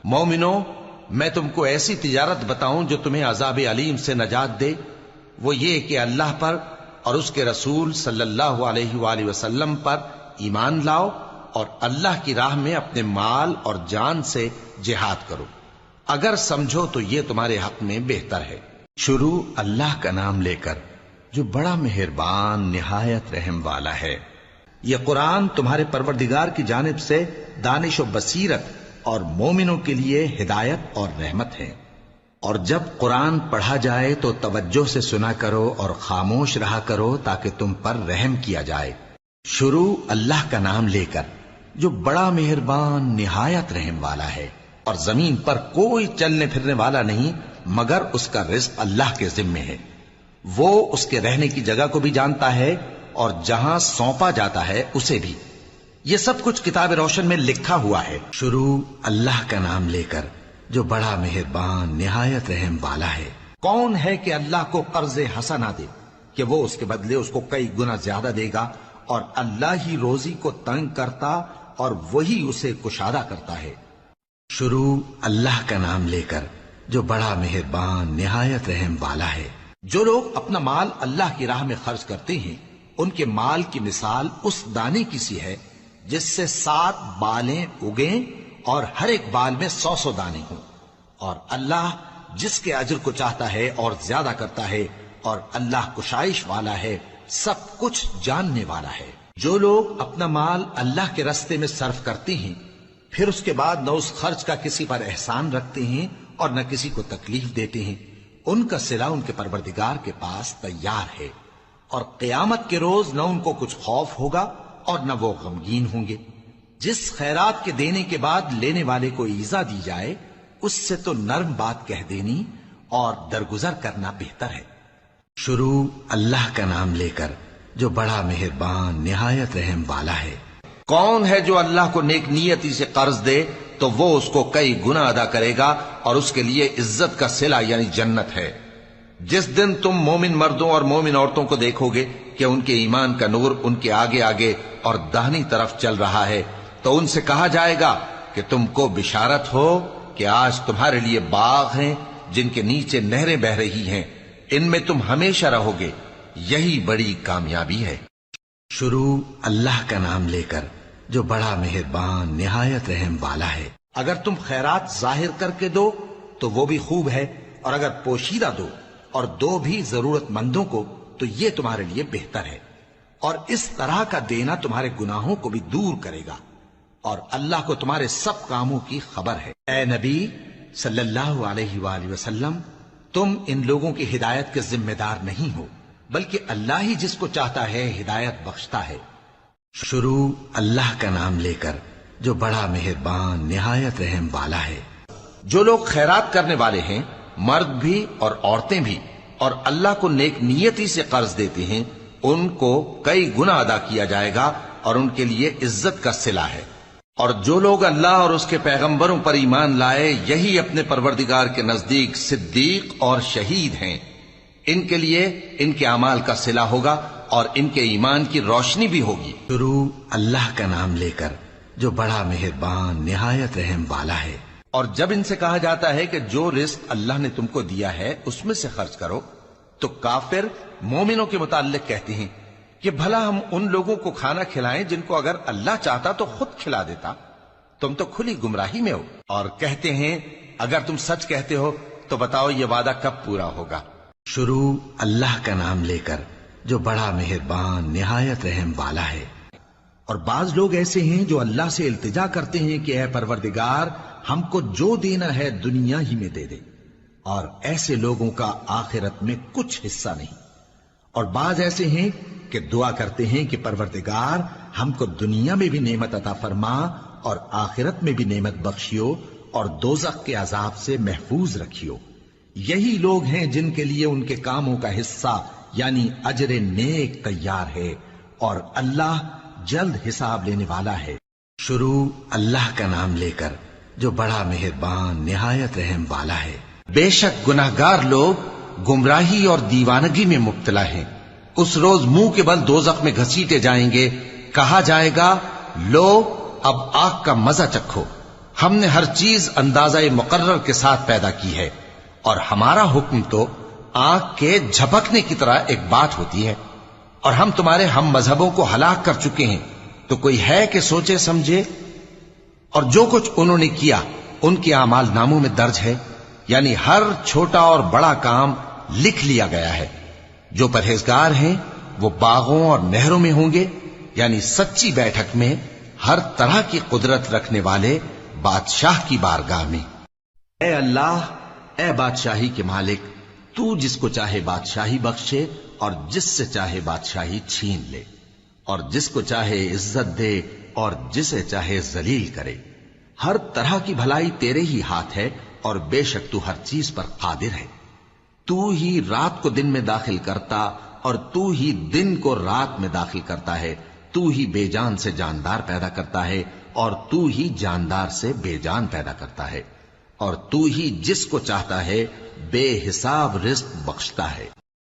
مومنو، میں تم کو ایسی تجارت بتاؤں جو تمہیں عذاب علیم سے نجات دے؟ وہ یہ کہ اللہ پر اور اس کے رسول صلی اللہ علیہ وآلہ وسلم پر ایمان لاؤ اور اللہ کی راہ میں اپنے مال اور جان سے جہاد کرو، اگر سمجھو تو یہ تمہارے حق میں بہتر ہے۔ شروع اللہ کا نام لے کر جو بڑا مہربان نہایت رحم والا ہے۔ یہ قرآن تمہارے پروردگار کی جانب سے دانش و بصیرت اور مومنوں کے لیے ہدایت اور رحمت ہے۔ اور جب قرآن پڑھا جائے تو توجہ سے سنا کرو اور خاموش رہا کرو تاکہ تم پر رحم کیا جائے۔ شروع اللہ کا نام لے کر جو بڑا مہربان نہایت رحم والا ہے۔ اور زمین پر کوئی چلنے پھرنے والا نہیں مگر اس کا رزق اللہ کے ذمے ہے۔ وہ اس کے رہنے کی جگہ کو بھی جانتا ہے اور جہاں سونپا جاتا ہے اسے بھی۔ یہ سب کچھ کتاب روشن میں لکھا ہوا ہے۔ شروع اللہ کا نام لے کر جو بڑا مہربان نہایت رحم والا ہے۔ کون ہے کہ اللہ کو قرض حسنہ دے کہ وہ اس کے بدلے اس کو کئی گنا زیادہ دے گا، اور اللہ ہی روزی کو تنگ کرتا اور وہی اسے کشادہ کرتا ہے۔ شروع اللہ کا نام لے کر جو بڑا مہربان نہایت رحم والا ہے۔ جو لوگ اپنا مال اللہ کی راہ میں خرچ کرتے ہیں ان کے مال کی مثال اس دانے کی سی ہے جس سے 7 بالیں اگیں اور ہر ایک بال میں 100 دانے ہوں، اور اللہ جس کے اجر کو چاہتا ہے اور زیادہ کرتا ہے، اور اللہ کشائش والا ہے، سب کچھ جاننے والا ہے۔ جو لوگ اپنا مال اللہ کے راستے میں صرف کرتے ہیں پھر اس کے بعد نہ اس خرچ کا کسی پر احسان رکھتے ہیں اور نہ کسی کو تکلیف دیتے ہیں، ان کا صلہ ان کے پروردگار کے پاس تیار ہے، اور قیامت کے روز نہ ان کو کچھ خوف ہوگا اور نہ وہ غمگین ہوں گے۔ جس خیرات کے دینے کے بعد لینے والے کو ایذا دی جائے اس سے تو نرم بات کہہ دینی اور درگزر کرنا بہتر ہے۔ شروع اللہ کا نام لے کر جو بڑا مہربان نہایت رحم والا ہے۔ کون ہے جو اللہ کو نیک نیتی سے قرض دے تو وہ اس کو کئی گنا ادا کرے گا اور اس کے لیے عزت کا صلہ یعنی جنت ہے۔ جس دن تم مومن مردوں اور مومن عورتوں کو دیکھو گے کہ ان کے ایمان کا نور ان کے آگے آگے اور داہنی طرف چل رہا ہے تو ان سے کہا جائے گا کہ تم کو بشارت ہو کہ آج تمہارے لیے باغ ہیں جن کے نیچے نہریں بہ رہی ہیں، ان میں تم ہمیشہ رہو گے، یہی بڑی کامیابی ہے۔ شروع اللہ کا نام لے کر جو بڑا مہربان نہایت رحم والا ہے۔ اگر تم خیرات ظاہر کر کے دو تو وہ بھی خوب ہے، اور اگر پوشیدہ دو اور دو بھی ضرورت مندوں کو تو یہ تمہارے لیے بہتر ہے، اور اس طرح کا دینا تمہارے گناہوں کو بھی دور کرے گا، اور اللہ کو تمہارے سب کاموں کی خبر ہے۔ اے نبی صلی اللہ علیہ وآلہ وسلم، تم ان لوگوں کی ہدایت کے ذمہ دار نہیں ہو بلکہ اللہ ہی جس کو چاہتا ہے ہدایت بخشتا ہے۔ شروع اللہ کا نام لے کر جو بڑا مہربان نہایت رحم والا ہے۔ جو لوگ خیرات کرنے والے ہیں، مرد بھی اور عورتیں بھی، اور اللہ کو نیک نیتی سے قرض دیتے ہیں، ان کو کئی گنا ادا کیا جائے گا اور ان کے لیے عزت کا صلہ ہے۔ اور جو لوگ اللہ اور اس کے پیغمبروں پر ایمان لائے یہی اپنے پروردگار کے نزدیک صدیق اور شہید ہیں، ان کے لیے ان کے اعمال کا صلہ ہوگا اور ان کے ایمان کی روشنی بھی ہوگی۔ شروع اللہ کا نام لے کر جو بڑا مہربان نہایت رحم والا ہے۔ اور جب ان سے کہا جاتا ہے کہ جو رزق اللہ نے تم کو دیا ہے اس میں سے خرچ کرو تو کافر مومنوں کے متعلق کہتے ہیں کہ بھلا ہم ان لوگوں کو کھانا کھلائیں جن کو اگر اللہ چاہتا تو خود کھلا دیتا، تم تو کھلی گمراہی میں ہو۔ اور کہتے ہیں اگر تم سچ کہتے ہو تو بتاؤ یہ وعدہ کب پورا ہوگا۔ شروع اللہ کا نام لے کر جو بڑا مہربان نہایت رحم والا ہے۔ اور بعض لوگ ایسے ہیں جو اللہ سے التجا کرتے ہیں کہ اے پروردگار ہم کو جو دینا ہے دنیا ہی میں دے دے، اور ایسے لوگوں کا آخرت میں کچھ حصہ نہیں۔ اور بعض ایسے ہیں کہ دعا کرتے ہیں کہ پروردگار ہم کو دنیا میں بھی نعمت عطا فرما اور آخرت میں بھی نعمت بخشیو اور دوزخ کے عذاب سے محفوظ رکھیو۔ یہی لوگ ہیں جن کے لیے ان کے کاموں کا حصہ یعنی اجر نیک تیار ہے، اور اللہ جلد حساب لینے والا ہے۔ شروع اللہ کا نام لے کر جو بڑا مہربان نہایت رحم والا ہے۔ بے شک گناہگار لوگ گمراہی اور دیوانگی میں مبتلا ہیں، اس روز منہ کے بل دوزخ میں گھسیٹے جائیں گے، کہا جائے گا لو اب آگ کا مزہ چکھو، ہم نے ہر چیز اندازہ مقرر کے ساتھ پیدا کی ہے، اور ہمارا حکم تو آنکھ کے جھپکنے کی طرح ایک بات ہوتی ہے، اور ہم تمہارے ہم مذہبوں کو ہلاک کر چکے ہیں، تو کوئی ہے کہ سوچے سمجھے؟ اور جو کچھ انہوں نے کیا ان کے اعمال ناموں میں درج ہے، یعنی ہر چھوٹا اور بڑا کام لکھ لیا گیا ہے۔ جو پرہیزگار ہیں وہ باغوں اور نہروں میں ہوں گے، یعنی سچی بیٹھک میں، ہر طرح کی قدرت رکھنے والے بادشاہ کی بارگاہ میں۔ اے اللہ، اے بادشاہی کے مالک، تو جس کو چاہے بادشاہی بخشے اور جس سے چاہے بادشاہی چھین لے، اور جس کو چاہے عزت دے اور جسے چاہے ذلیل کرے۔ ہر طرح کی بھلائی تیرے ہی ہاتھ ہے، اور بے شک تو ہر چیز پر قادر ہے۔ تو ہی رات کو دن میں داخل کرتا اور تو ہی دن کو رات میں داخل کرتا ہے۔ تو ہی بے جان سے جاندار پیدا کرتا ہے، اور تو ہی جاندار سے بے جان پیدا کرتا ہے، اور تو ہی جس کو چاہتا ہے بے حساب رزق بخشتا ہے۔